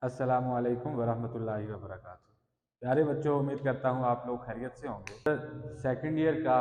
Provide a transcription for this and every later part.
अस्सलामुअलैकुम वरहमतुल्लाहि वबरकातुहू। प्यारे बच्चों, उम्मीद करता हूँ आप लोग खैरियत से होंगे। सेकंड ईयर का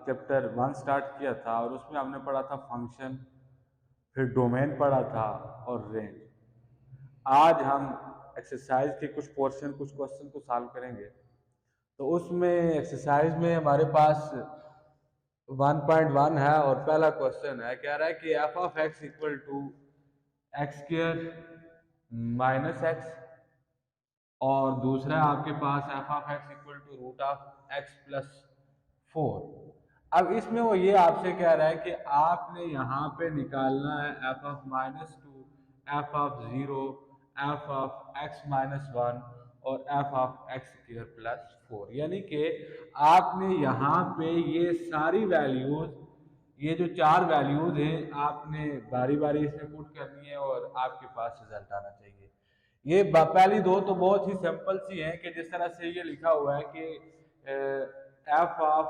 चैप्टर 1 स्टार्ट किया था और उसमें हमने पढ़ा था फंक्शन, फिर डोमेन पढ़ा था और रेंज। आज हम एक्सरसाइज के कुछ क्वेश्चन को सॉल्व करेंगे। तो उसमें एक्सरसाइज में हमारे पास 1.1 है और पहला क्वेश्चन है, कह रहा है कि F of x equal to x square minus X, और दूसरा आपके पास F of x equal to root of X plus 4। अब इसमें वो ये आपसे कह रहा है कि आपने यहाँ पे निकालना है F of -2, F of 0, F of x -1 और F of x square plus 4। यानी कि आपने यहाँ पे ये सारी वैल्यूज, ये जो 4 वैल्यूज हैं, आपने बारी बारी इसमें पुट करनी है और आपके पास रिजल्ट आना चाहिए। ये पहली दो तो बहुत ही सिंपल सी हैं कि जिस तरह से ये लिखा हुआ है कि एफ ऑफ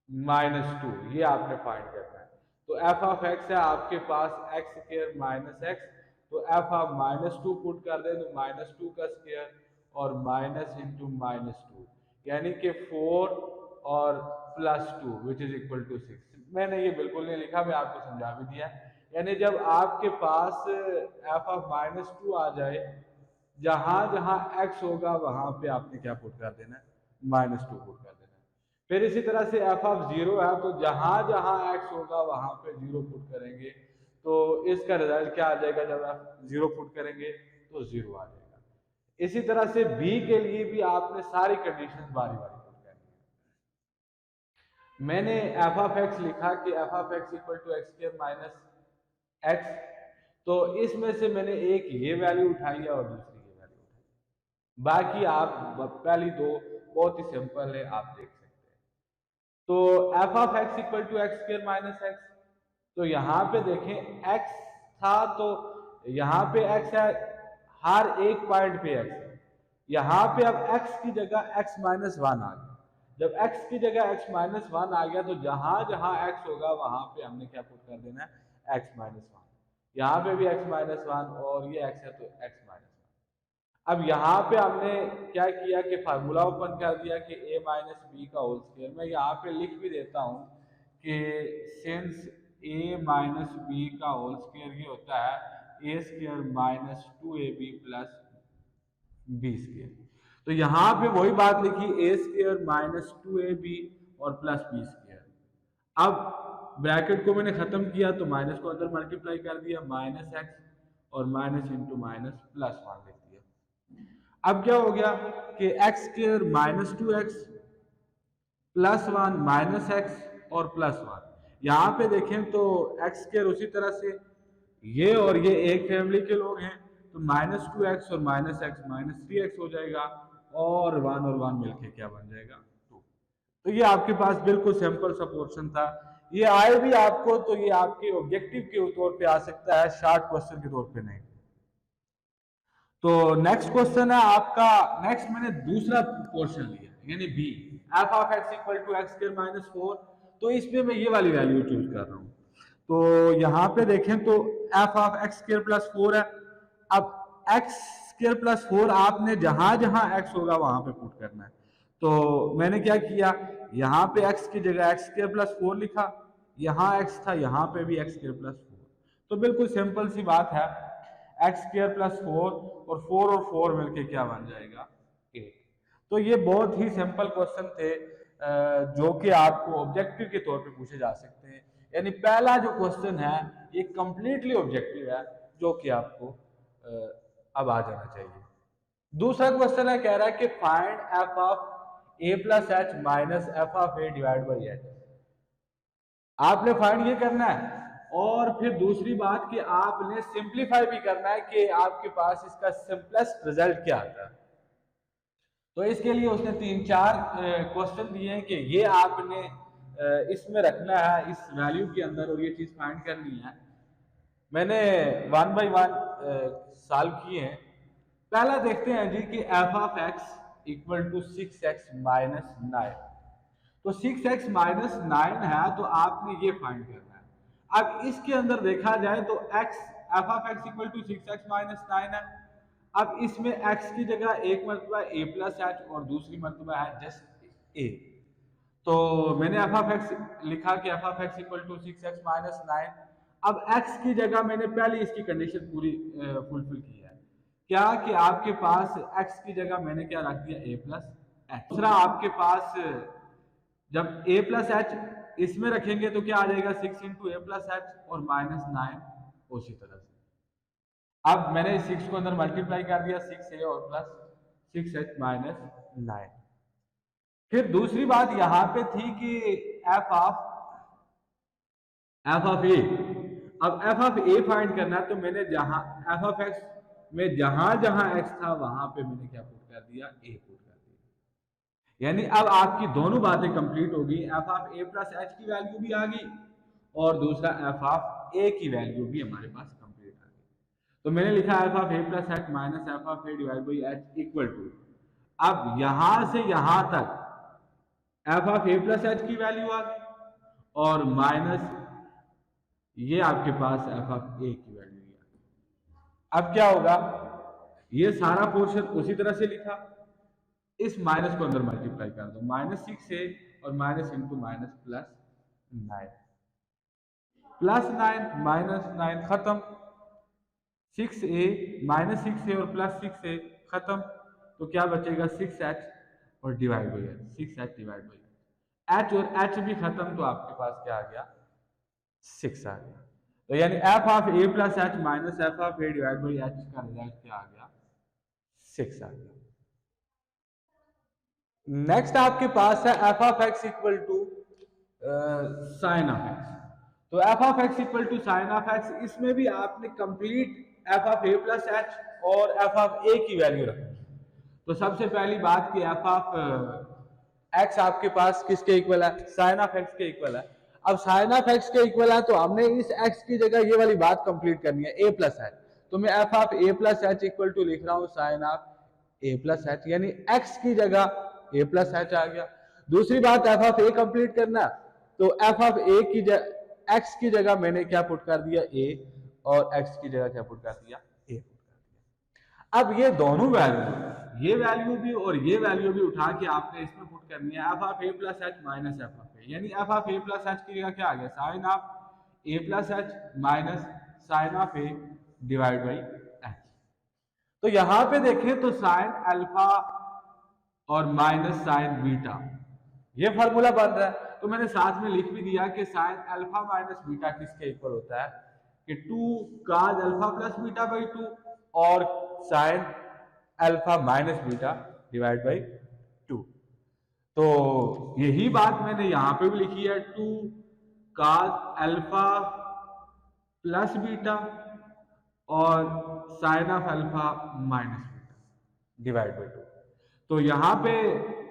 -2 ये आपने फाइंड करना है। तो एफ ऑफ एक्स है आपके पास एक्स स्क्वायर माइनस एक्स, तो एफ ऑफ -2 पुट कर दें तो -2 का स्क्वायर और माइनस इंटू -2 यानी कि 4 और +2 विच इज इक्वल टू 6। मैंने ये बिल्कुल नहीं लिखा, मैं आपको समझा भी दिया। यानी जब आपके पास एफ ऑफ -2 आ जाए, जहां जहां एक्स होगा वहां पे आपने क्या पुट कर देना है, -2 पुट कर देना है। फिर इसी तरह से एफ ऑफ 0 है, तो जहां जहां एक्स होगा वहां पे 0 पुट करेंगे, तो इसका रिजल्ट क्या आ जाएगा, जब आप 0 पुट करेंगे तो 0 आ जाएगा। इसी तरह से बी के लिए भी आपने सारी कंडीशन बारी बारी पुट करनी है। मैंने एफ ऑफ एक्स लिखा कि F of x equal to x square minus x, तो इसमें से मैंने एक ये वैल्यू उठाई है और दूसरी ये वैल्यू उठाई। बाकी आप पहली दो बहुत ही सिंपल है, आप देख सकते हैं। तो F of x equal to x square minus x, तो यहाँ पे देखें एक्स था, तो यहाँ पे एक्स है, हर एक पॉइंट पे एक्स है। यहाँ पे अब एक्स की जगह एक्स -1 आ गया। जब x की जगह x -1 आ गया, तो जहां जहां x होगा वहां पे हमने क्या पुट कर देना है, x -1। यहाँ पे भी x -1 और ये x है तो x -1। अब यहाँ पे हमने क्या किया कि फार्मूला ओपन कर दिया कि a माइनस बी का होल स्क्वायर। मैं यहाँ पे लिख भी देता हूँ कि सिंस a माइनस बी का होल स्क्वायर ये होता है a square minus 2ab plus b square. तो यहाँ पे वही बात लिखी, a स्क्वायर माइनस 2ab और प्लस बी स्क्वायर। अब ब्रैकेट को मैंने खत्म किया तो माइनस को अंदर मल्टीप्लाई कर दिया, माइनस एक्स और माइनस इंटू माइनस प्लस 1 लिख दिया। अब क्या हो गया कि x square minus 2x plus 1 minus X और प्लस 1। यहाँ पे देखें तो एक्स स्क्वायर उसी तरह से ये और ये एक फैमिली के लोग हैं, तो -2x और -x -3x हो जाएगा और 1 मिलके क्या बन जाएगा, 2। तो ये आपके पास बिल्कुल सिंपल सा पोर्शन था। ये आए भी आपको तो ये आपके ऑब्जेक्टिव के तौर पे आ सकता है, शार्ट क्वेश्चन के तौर पे नहीं। तो नेक्स्ट क्वेश्चन है आपका, नेक्स्ट मैंने दूसरा पोर्शन लिया यानी b, f of x equal to x square minus 4। तो इसमें मैं ये वाली वैल्यू चूज कर रहा हूँ। तो यहाँ पे देखें तो F of x square plus 4 है। अब एक्स स्क्वायर प्लस 4 आपने जहां जहां एक्स होगा वहां पे पुट करना है। तो मैंने क्या किया, यहाँ पे एक्स की जगह एक्स स्क्वायर प्लस 4 लिखा, यहाँ एक्स था, यहाँ पे भी एक्स स्क्वायर प्लस 4। तो बिल्कुल सिंपल सी बात है, एक्स स्क्वायर प्लस 4 और 4 मिलके क्या बन जाएगा, 8। तो ये बहुत ही सिंपल क्वेश्चन थे जो कि आपको ऑब्जेक्टिव के तौर पे पूछे जा सकते हैं। यानी पहला जो क्वेश्चन है ये कंप्लीटली ऑब्जेक्टिव है, जो कि आपको अब आ जाना चाहिए। दूसरा क्वेश्चन है, कह रहा है कि find F of A plus H minus F of A divide by H. आपने फाइंड ये करना है और फिर दूसरी बात कि आपने सिंप्लीफाई भी करना है कि आपके पास इसका सिंपलेस्ट रिजल्ट क्या आता है। तो इसके लिए उसने 3-4 क्वेश्चन दिए हैं कि ये आपने इसमें रखना है इस वैल्यू के अंदर और ये चीज फाइंड करनी है। मैंने 1 बाई 1 सॉल्व किए हैं। पहला देखते हैं जी कि F of x equal to 6x minus 9। तो 6x माइनस 9 है, तो आपने ये फाइंड करना है। अब इसके अंदर देखा जाए तो x f of x equal to 6x minus 9 है, अब इसमें x की जगह एक मरतबा a प्लस एच और दूसरी मरतबा है जस्ट a। तो मैंने एफ ऑफ एक्स लिखा कि F of x equal to 6x minus 9। अब x की जगह मैंने पहले इसकी कंडीशन पूरी फुलफिल की है, क्या कि आपके पास x की जगह मैंने क्या रख दिया a प्लस एच। दूसरा आपके पास जब a प्लस एच इसमें रखेंगे तो क्या आ जाएगा 6 इंटू ए प्लस एच और माइनस 9 उसी तरह से। अब मैंने 6 को अंदर मल्टीप्लाई कर दिया 6a और प्लस 6h माइनस 9। फिर दूसरी बात यहां पे थी कि एफ ऑफ ए, अब एफ ऑफ ए फाइंड करना है तो मैंने जहां एफ ऑफ एक्स में जहां जहां एक्स था वहां पे मैंने क्या पुट कर दिया ए पुट कर दिया। यानी अब आपकी दोनों बातें कंप्लीट हो गई, F of A plus H की वैल्यू भी आ गई और दूसरा एफ ऑफ ए की वैल्यू भी हमारे पास कंप्लीट आ गई। तो मैंने लिखा f of A plus H minus F of A divide by H equal to, अब यहां से यहां तक f of A plus H की वैल्यू आ गई और माइनस ये आपके पास एफ ऑफ ए की वैल्यू आ गई। अब क्या होगा, ये सारा पोर्शन उसी तरह से लिखा, इस माइनस को अंदर मल्टीप्लाई कर दो, माइनस 6a और minus into minus plus 9, plus 9 minus 9 खत्म, 6a माइनस 6a और प्लस 6a खत्म, तो क्या बचेगा 6h और divide by H, 6h divide by H और h भी खत्म, तो आपके पास क्या आ गया 6 आ गया। तो यानी F of A plus H minus F of A divide by H का रिजल्ट क्या आ गया 6 आ गया। नेक्स्ट आपके पास है F of x equal to sine of X. तो F of x equal to sine of X, इसमें भी आपने complete F of A plus H और एफ ऑफ ए की वैल्यू रखनी। तो सबसे पहली बात कि एफ ऑफ एक्स आपके पास किसके इक्वल है, साइन ऑफ एक्स के इक्वल है। अब साइन ऑफ एक्स के इक्वल है तो हमने इस एक्स की जगह ये वाली बात कंप्लीट करनी है ए प्लस एच, तो मैं f of A plus h equal to लिख रहा हूं sine of A plus h, यानी एक्स की जगह ए प्लस एच आ गया। दूसरी बात एफ ऑफ ए कंप्लीट करना, तो एफ ऑफ ए की एक्स की जगह मैंने क्या पुट कर दिया ए और एक्स की जगह क्या पुट कर दिया ए पुट कर दिया। अब ये दोनों वैल्यू, ये वैल्यू भी और ये वैल्यू भी उठा के आपने इसमें पुट करनी है F of A plus H minus F of A, यानी F of A plus H की जगह क्या आ गया sine of A plus H minus sine of A divide by H. तो यहां पे देखें तो साइन अल्फा और माइनस साइन बीटा, ये फॉर्मूला बन रहा है। तो मैंने साथ में लिख भी दिया कि साइन अल्फा माइनस बीटा किसके इक्वल होता है कि 2 cos alpha plus beta by 2 और sine alpha minus beta divide by 2। तो यही बात मैंने यहां पे भी लिखी है 2 cos अल्फा प्लस बीटा और sine of alpha minus beta divide by 2। तो यहाँ पे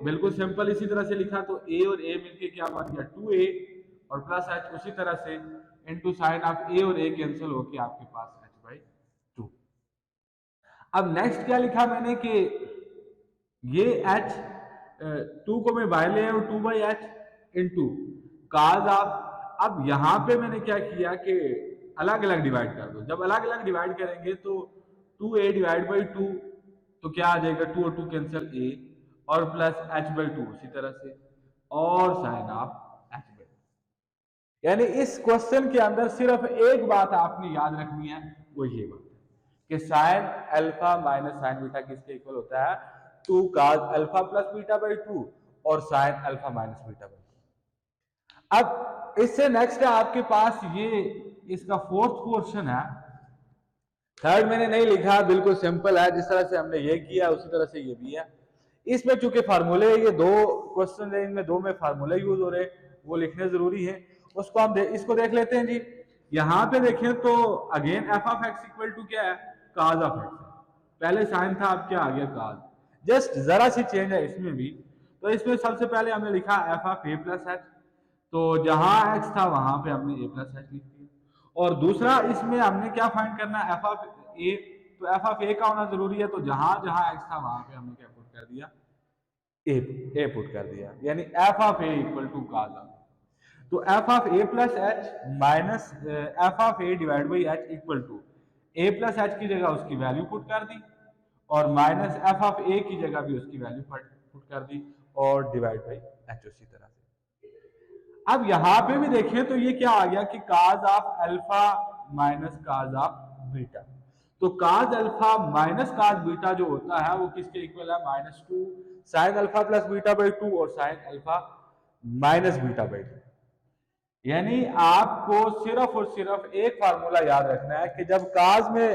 बिल्कुल सिंपल इसी तरह से लिखा, तो a और a मिलके क्या बन गया 2a और प्लस h उसी तरह से इनटू साइन ऑफ a और a कैंसिल होके आपके पास h बाई 2। अब नेक्स्ट क्या लिखा मैंने कि ये h 2 को मैं बाहर ले आया 2 by H into cause of, अब यहाँ पे मैंने क्या किया कि अलग अलग डिवाइड कर दो, जब अलग अलग डिवाइड करेंगे तो 2a डिवाइड बाई 2 तो क्या आ जाएगा 2 और 2 कैंसिल a और प्लस h बाई 2 उसी तरह से और साइन ऑफ h बाई 2। यानी इस क्वेश्चन के अंदर सिर्फ एक बात आपने याद रखनी है, वो ये बात कि sign alpha minus sine beta किसके इक्वल होता है 2 cos alpha plus beta by 2 और sine alpha minus beta by 2। अब इससे नेक्स्ट है आपके पास ये इसका फोर्थ पोर्शन है, थर्ड मैंने नहीं लिखा, बिल्कुल सिंपल है, जिस तरह से हमने ये किया उसी तरह से ये भी है। इसमें चूंकि फार्मूले, ये दो क्वेश्चन है, इनमें दो में फार्मूले यूज हो रहे वो लिखने जरूरी है, उसको हम इसको देख लेते हैं जी। यहाँ पे देखें तो again f of x equal to क्या है काज ऑफ एक्स, पहले साइन था अब क्या आ गया काज, जस्ट जरा सी चेंज है इसमें भी। तो इसमें सबसे पहले हमने लिखा f of A plus h, तो जहां एक्स था वहां पे हमने ए प्लस एच लिख दिया, और दूसरा इसमें हमने क्या फाइंड करना है एफ ऑफ ए, तो एफ ऑफ ए का होना जरूरी है, तो जहां जहां एक्स था वहां पे हमने क्या पुट कर दिया ए पुट कर दिया, यानी F of A equal to cos of, तो F of A plus H minus F of A divide by H equal to A plus H की जगह उसकी वैल्यू पुट कर दी और माइनस एफ ऑफ ए की जगह भी उसकी वैल्यू पुट कर दी और डिवाइड बाई एच उसी तरह से। अब यहां पे भी देखें तो ये क्या आ गया कि cos of alpha minus cos of beta. तो cos alpha minus cos beta जो होता है वो किसके इक्वल है, -2 sine alpha plus beta by 2 और sine alpha minus beta by 2। यानी आपको सिर्फ और सिर्फ एक फार्मूला याद रखना है कि जब काज में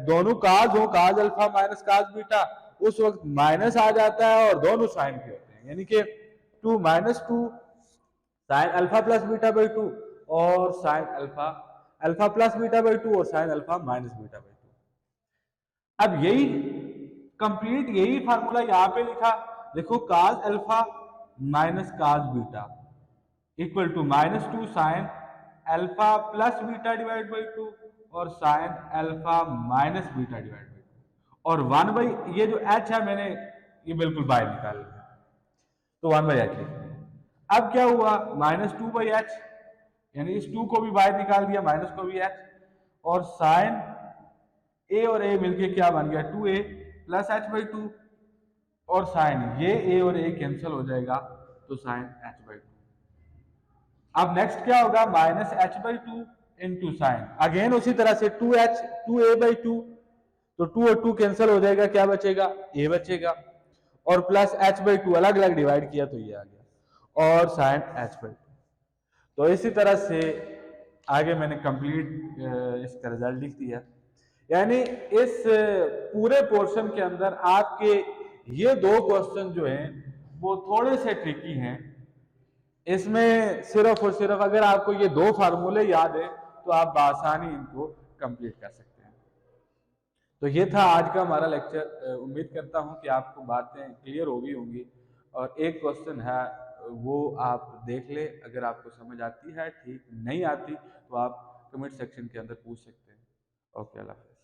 दोनों काज हो, काज अल्फा माइनस काज बीटा, उस वक्त माइनस आ जाता है और दोनों साइन के होते हैं। यानी कि 2 -2 sine alpha plus beta by 2 और sine alpha plus beta by 2 और sine alpha minus beta by 2। अब यही कंप्लीट यही फार्मूला यहाँ पे लिखा, देखो cos alpha minus cos beta equal to -2 sine alpha plus beta divide by 2 और sine alpha minus beta divide by 2 और 1 बाई ये जो h है मैंने ये बिल्कुल बाहर निकाल लिया, तो 1 बाई h लिख दिया। अब क्या हुआ, -2 बाई h यानी इस 2 को भी बाहर निकाल दिया, माइनस को भी h, और साइन a और a मिलके क्या बन गया 2a प्लस h बाई 2 और साइन ये a और a कैंसिल हो जाएगा तो साइन h बाई 2। अब नेक्स्ट क्या होगा, -h by 2 into sine, again उसी तरह से 2a बाई 2, तो 2 और 2 कैंसिल हो जाएगा, क्या बचेगा a बचेगा, और प्लस h बाई 2 अलग अलग डिवाइड किया तो ये आ गया, और साइन h बाई 2। तो इसी तरह से आगे मैंने कंप्लीट इसका रिजल्ट लिख दिया। यानी इस पूरे पोर्शन के अंदर आपके ये दो क्वेश्चन जो हैं वो थोड़े से ट्रिकी हैं। इसमें सिर्फ और सिर्फ अगर आपको ये दो फार्मूले याद है तो आप बआसानी इनको कंप्लीट कर सकते हैं। तो ये था आज का हमारा लेक्चर। उम्मीद करता हूँ कि आपको बातें क्लियर हो गई होंगी, और एक क्वेश्चन है वो आप देख ले, अगर आपको समझ आती है ठीक, नहीं आती तो आप कमेंट सेक्शन के अंदर पूछ सकते हैं। ओके, अल्लाह हाफ़िज़।